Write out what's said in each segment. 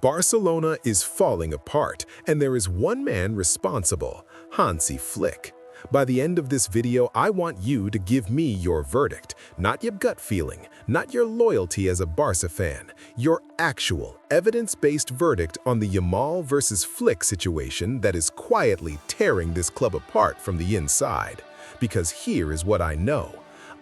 Barcelona is falling apart, and there is one man responsible, Hansi Flick. By the end of this video, I want you to give me your verdict, not your gut feeling, not your loyalty as a Barca fan, your actual, evidence-based verdict on the Yamal versus Flick situation that is quietly tearing this club apart from the inside. Because here is what I know.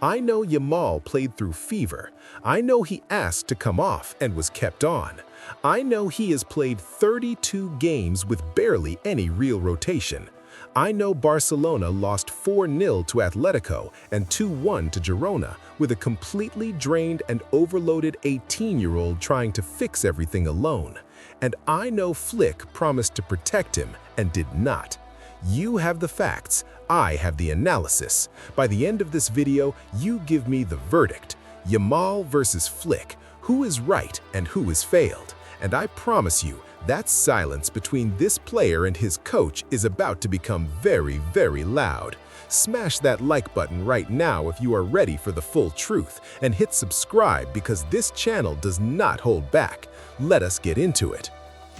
I know Yamal played through fever. I know he asked to come off and was kept on. I know he has played 32 games with barely any real rotation. I know Barcelona lost 4-0 to Atletico and 2-1 to Girona with a completely drained and overloaded 18-year-old trying to fix everything alone. And I know Flick promised to protect him and did not. You have the facts, I have the analysis. By the end of this video, you give me the verdict. Yamal versus Flick, who is right and who has failed? And I promise you, that silence between this player and his coach is about to become very, very loud. Smash that like button right now if you are ready for the full truth, and hit subscribe because this channel does not hold back. Let us get into it.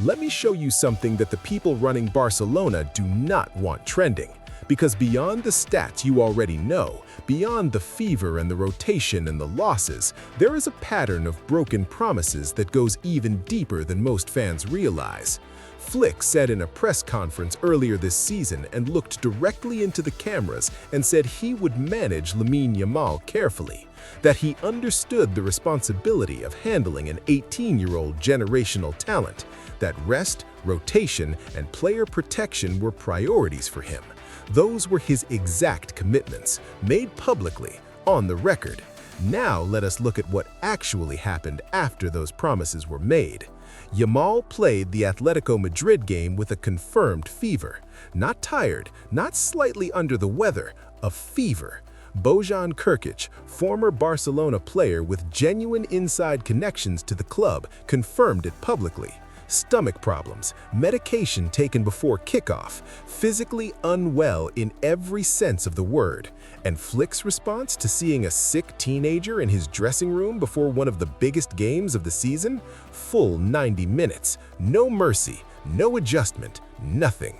Let me show you something that the people running Barcelona do not want trending. Because beyond the stats you already know, beyond the fever and the rotation and the losses, there is a pattern of broken promises that goes even deeper than most fans realize. Flick said in a press conference earlier this season and looked directly into the cameras and said he would manage Lamine Yamal carefully, that he understood the responsibility of handling an 18-year-old generational talent, that rest, rotation, and player protection were priorities for him. Those were his exact commitments, made publicly, on the record. Now let us look at what actually happened after those promises were made. Yamal played the Atletico Madrid game with a confirmed fever. Not tired, not slightly under the weather, a fever. Bojan Krkic, former Barcelona player with genuine inside connections to the club, confirmed it publicly. Stomach problems, medication taken before kickoff, physically unwell in every sense of the word. And Flick's response to seeing a sick teenager in his dressing room before one of the biggest games of the season? Full 90 minutes, no mercy, no adjustment, nothing.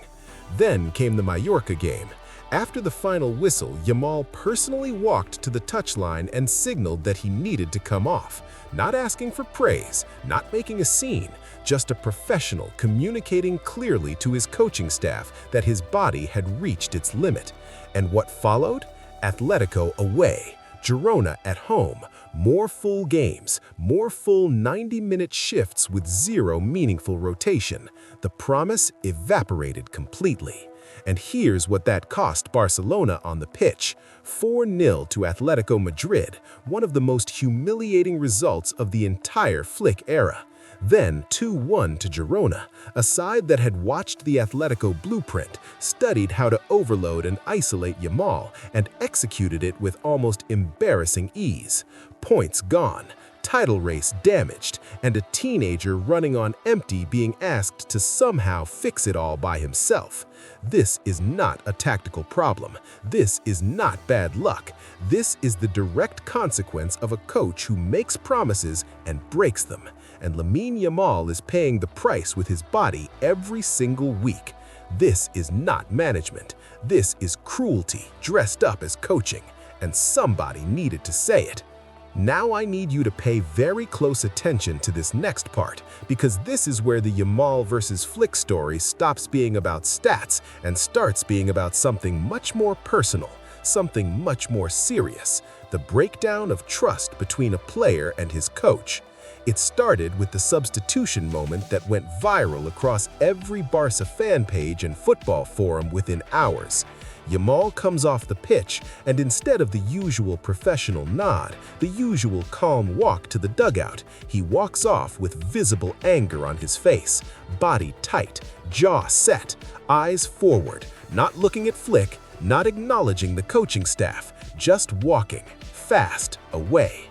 Then came the Mallorca game. After the final whistle, Yamal personally walked to the touchline and signaled that he needed to come off, not asking for praise, not making a scene, just a professional communicating clearly to his coaching staff that his body had reached its limit. And what followed? Atletico away, Girona at home, more full games, more full 90-minute shifts with zero meaningful rotation. The promise evaporated completely. And here's what that cost Barcelona on the pitch. 4-0 to Atletico Madrid, one of the most humiliating results of the entire Flick era. Then 2-1 to Girona, a side that had watched the Atletico blueprint, studied how to overload and isolate Yamal, and executed it with almost embarrassing ease. Points gone, title race damaged, and a teenager running on empty being asked to somehow fix it all by himself. This is not a tactical problem. This is not bad luck. This is the direct consequence of a coach who makes promises and breaks them. And Lamine Yamal is paying the price with his body every single week. This is not management. This is cruelty dressed up as coaching. And somebody needed to say it. Now I need you to pay very close attention to this next part, because this is where the Yamal versus Flick story stops being about stats and starts being about something much more personal, something much more serious, the breakdown of trust between a player and his coach. It started with the substitution moment that went viral across every Barca fan page and football forum within hours. Yamal comes off the pitch, and instead of the usual professional nod, the usual calm walk to the dugout, he walks off with visible anger on his face, body tight, jaw set, eyes forward, not looking at Flick, not acknowledging the coaching staff, just walking, fast, away.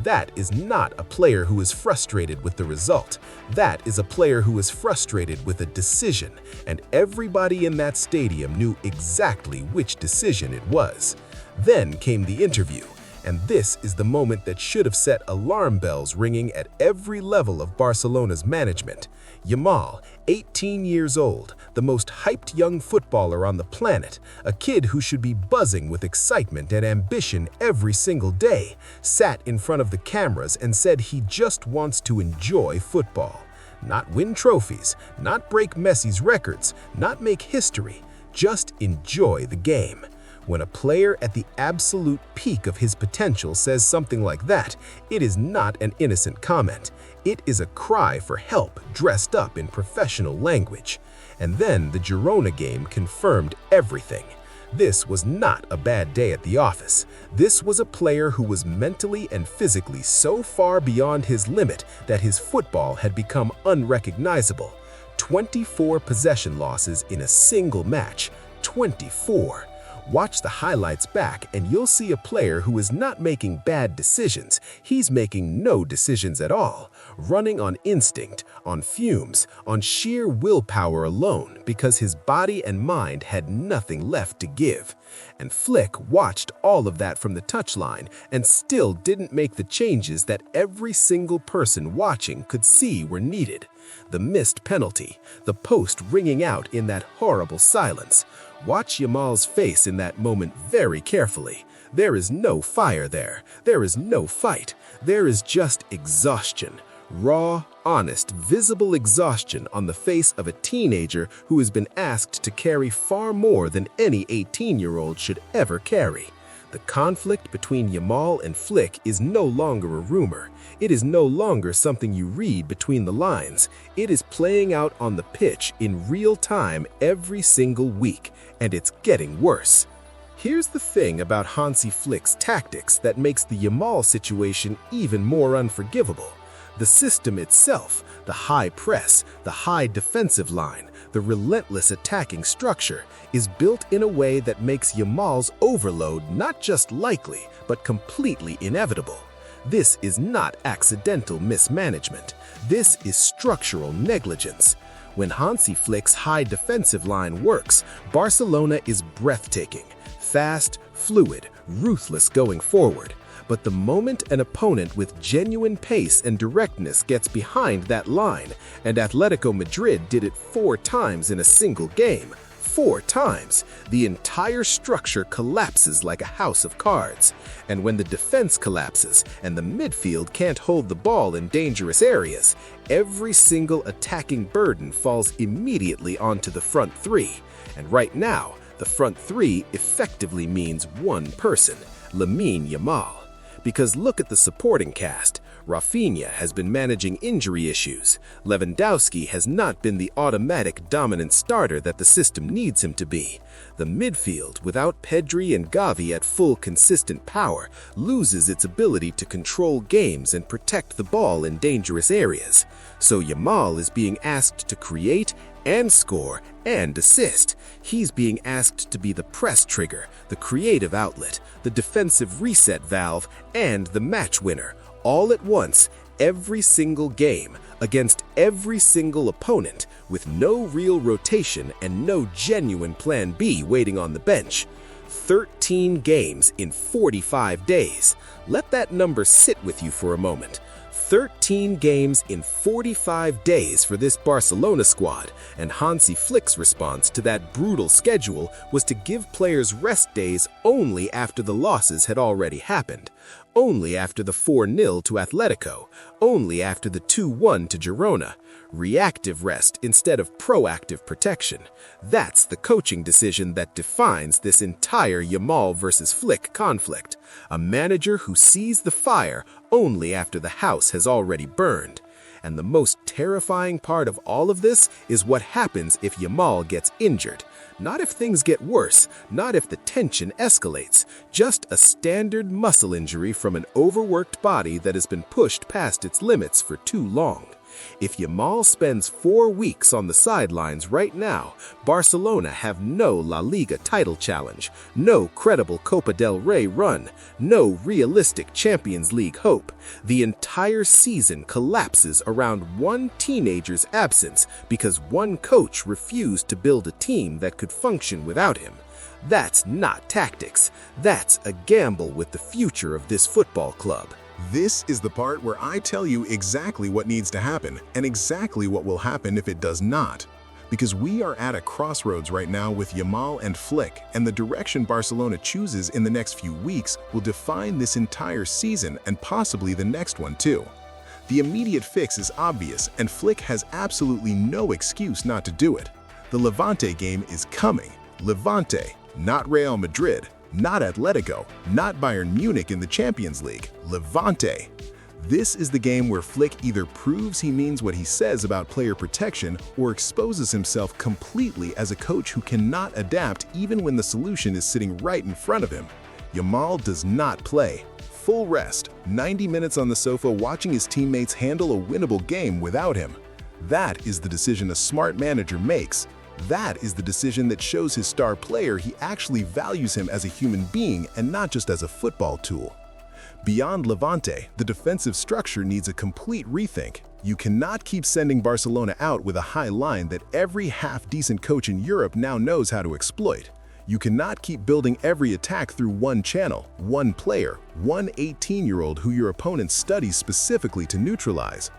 That is not a player who is frustrated with the result. That is a player who is frustrated with a decision, and everybody in that stadium knew exactly which decision it was. Then came the interview, And this is the moment that should have set alarm bells ringing at every level of Barcelona's management. Yamal, 18 years old, the most hyped young footballer on the planet, a kid who should be buzzing with excitement and ambition every single day, sat in front of the cameras and said he just wants to enjoy football. Not win trophies, not break Messi's records, not make history, just enjoy the game. When a player at the absolute peak of his potential says something like that, it is not an innocent comment. It is a cry for help dressed up in professional language. And then the Girona game confirmed everything. This was not a bad day at the office. This was a player who was mentally and physically so far beyond his limit that his football had become unrecognizable. 24 possession losses in a single match. 24. Watch the highlights back and you'll see a player who is not making bad decisions. He's making no decisions at all, running on instinct, on fumes, on sheer willpower alone because his body and mind had nothing left to give. And Flick watched all of that from the touchline and still didn't make the changes that every single person watching could see were needed. The missed penalty, the post ringing out in that horrible silence. Watch Yamal's face in that moment very carefully. There is no fire there. There is no fight. There is just exhaustion. Raw, honest, visible exhaustion on the face of a teenager who has been asked to carry far more than any 18-year-old should ever carry. The conflict between Yamal and Flick is no longer a rumor. It is no longer something you read between the lines. It is playing out on the pitch in real time every single week, and it's getting worse. Here's the thing about Hansi Flick's tactics that makes the Yamal situation even more unforgivable. The system itself, the high press, the high defensive line, the relentless attacking structure, is built in a way that makes Yamal's overload not just likely, but completely inevitable. This is not accidental mismanagement. This is structural negligence. When Hansi Flick's high defensive line works, Barcelona is breathtaking, fast, fluid, ruthless going forward. But the moment an opponent with genuine pace and directness gets behind that line, and Atletico Madrid did it 4 times in a single game, 4 times, the entire structure collapses like a house of cards. And when the defense collapses and the midfield can't hold the ball in dangerous areas, every single attacking burden falls immediately onto the front 3. And right now, the front 3 effectively means one person, Lamine Yamal. Because look at the supporting cast. Rafinha has been managing injury issues. Lewandowski has not been the automatic dominant starter that the system needs him to be. The midfield, without Pedri and Gavi at full consistent power, loses its ability to control games and protect the ball in dangerous areas. So Yamal is being asked to create and score and assist. He's being asked to be the press trigger, the creative outlet, the defensive reset valve, and the match winner, all at once, every single game, against every single opponent, with no real rotation and no genuine plan B waiting on the bench. 13 games in 45 days. Let that number sit with you for a moment. 13 games in 45 days for this Barcelona squad, and Hansi Flick's response to that brutal schedule was to give players rest days only after the losses had already happened, only after the 4-0 to Atletico, only after the 2-1 to Girona. Reactive rest instead of proactive protection. That's the coaching decision that defines this entire Yamal versus Flick conflict. A manager who sees the fire only after the house has already burned. And the most terrifying part of all of this is what happens if Yamal gets injured. Not if things get worse, not if the tension escalates, just a standard muscle injury from an overworked body that has been pushed past its limits for too long. If Yamal spends 4 weeks on the sidelines right now, Barcelona have no La Liga title challenge, no credible Copa del Rey run, no realistic Champions League hope. The entire season collapses around one teenager's absence because one coach refused to build a team that could function without him. That's not tactics. That's a gamble with the future of this football club. This is the part where I tell you exactly what needs to happen and exactly what will happen if it does not. Because we are at a crossroads right now with Yamal and Flick, and the direction Barcelona chooses in the next few weeks will define this entire season and possibly the next one too. The immediate fix is obvious, and Flick has absolutely no excuse not to do it. The Levante game is coming. Levante, not Real Madrid, not Atletico, not Bayern Munich in the Champions League. Levante. This is the game where Flick either proves he means what he says about player protection or exposes himself completely as a coach who cannot adapt even when the solution is sitting right in front of him. Yamal does not play. Full rest, 90 minutes on the sofa watching his teammates handle a winnable game without him. That is the decision a smart manager makes. That is the decision that shows his star player he actually values him as a human being and not just as a football tool. Beyond Levante, the defensive structure needs a complete rethink. You cannot keep sending Barcelona out with a high line that every half-decent coach in Europe now knows how to exploit. You cannot keep building every attack through one channel, one player, one 18-year-old who your opponent studies specifically to neutralize.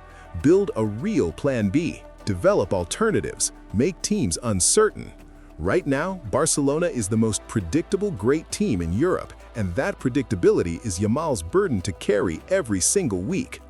Build a real plan B. Develop alternatives. Make teams uncertain. Right now, Barcelona is the most predictable great team in Europe, and that predictability is Yamal's burden to carry every single week.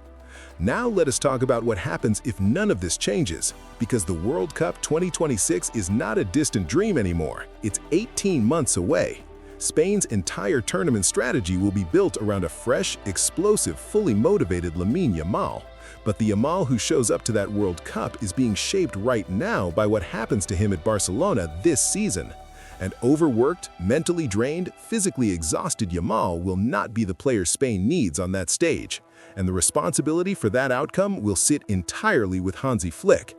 Now let us talk about what happens if none of this changes, because the World Cup 2026 is not a distant dream anymore. It's 18 months away. Spain's entire tournament strategy will be built around a fresh, explosive, fully motivated Lamine Yamal. But the Yamal who shows up to that World Cup is being shaped right now by what happens to him at Barcelona this season. An overworked, mentally drained, physically exhausted Yamal will not be the player Spain needs on that stage. And the responsibility for that outcome will sit entirely with Hansi Flick.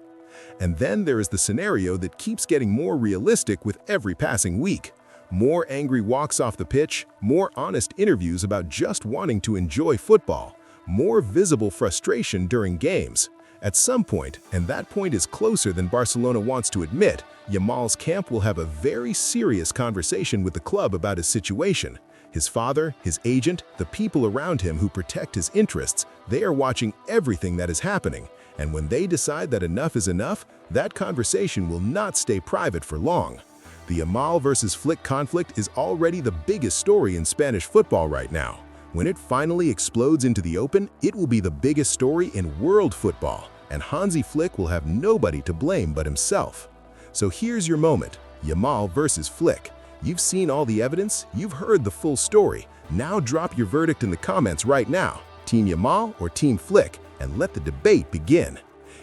And then there is the scenario that keeps getting more realistic with every passing week. More angry walks off the pitch, more honest interviews about just wanting to enjoy football, more visible frustration during games. At some point, and that point is closer than Barcelona wants to admit, Yamal's camp will have a very serious conversation with the club about his situation. His father, his agent, the people around him who protect his interests, they are watching everything that is happening. And when they decide that enough is enough, that conversation will not stay private for long. The Yamal versus Flick conflict is already the biggest story in Spanish football right now. When it finally explodes into the open, it will be the biggest story in world football, and Hansi Flick will have nobody to blame but himself. So here's your moment, Yamal versus Flick. You've seen all the evidence, you've heard the full story. Now drop your verdict in the comments right now, Team Yamal or Team Flick, and let the debate begin.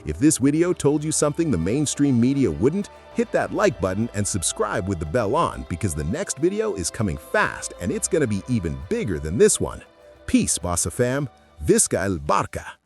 If this video told you something the mainstream media wouldn't, hit that like button and subscribe with the bell on because the next video is coming fast and it's gonna be even bigger than this one. Peace, Barça fam. Visca el Barca.